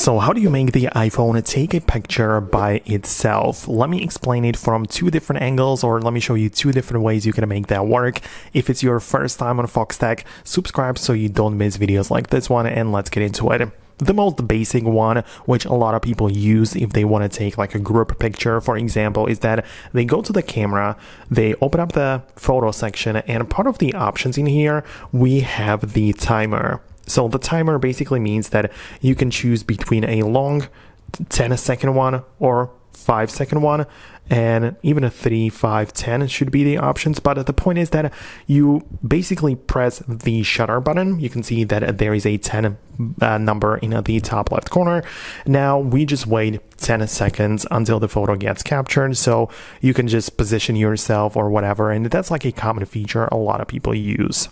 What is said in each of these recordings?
So how do you make the iPhone take a picture by itself? Let me explain it from two different angles, or let me show you two different ways you can make that work. If it's your first time on Foxtecc, subscribe so you don't miss videos like this one, and let's get into it. The most basic one, which a lot of people use if they want to take like a group picture, for example, is that they go to the camera, they open up the photo section, and part of the options in here, we have the timer. So the timer basically means that you can choose between a long 10-second one or 5-second one, and even a 3, 5, 10 should be the options. But the point is that you basically press the shutter button. You can see that there is a 10 number in the top left corner. Now we just wait 10 seconds until the photo gets captured, so you can just position yourself or whatever, and that's like a common feature a lot of people use.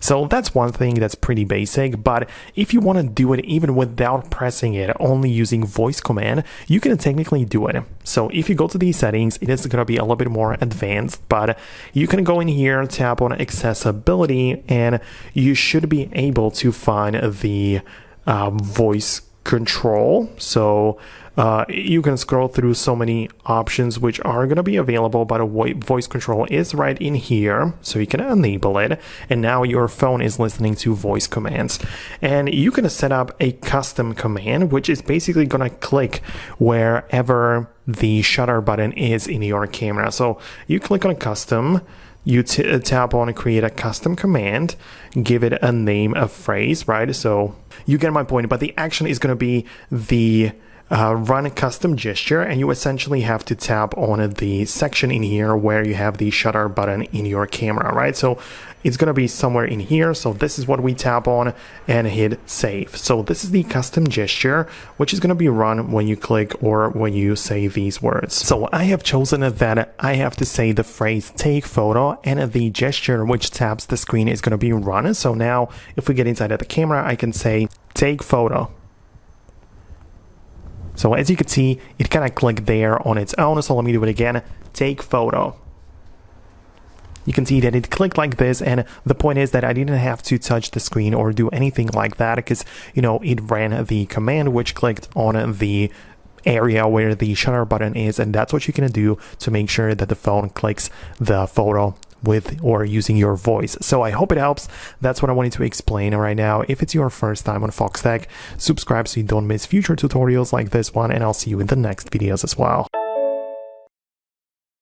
So that's one thing that's pretty basic, but if you want to do it even without pressing it, only using voice command, you can technically do it. So if you go to these settings, it is going to be a little bit more advanced, but you can go in here, tap on accessibility, and you should be able to find the voice control. So you can scroll through so many options which are going to be available, but voice control is right in here, so you can enable it, and now your phone is listening to voice commands. And you can set up a custom command, which is basically going to click wherever the shutter button is in your camera. So you click on custom, you tap on create a custom command, give it a name, a phrase, right? So you get my point, but the action is going to be the run a custom gesture, and you essentially have to tap on the section in here where you have the shutter button in your camera, right? So it's going to be somewhere in here. So this is what we tap on and hit save. So this is the custom gesture, which is going to be run when you click or when you say these words. So I have chosen that I have to say the phrase take photo, and the gesture which taps the screen is going to be run. So now if we get inside of the camera, I can say take photo. So as you can see, it kind of clicked there on its own. So let me do it again. Take photo. You can see that it clicked like this, and the point is that I didn't have to touch the screen or do anything like that, because, you know, it ran the command which clicked on the area where the shutter button is, and that's what you're gonna do to make sure that the phone clicks the photo with or using your voice. So I hope it helps. That's what I wanted to explain right now. If it's your first time on Foxtecc, subscribe so you don't miss future tutorials like this one, and I'll see you in the next videos as well.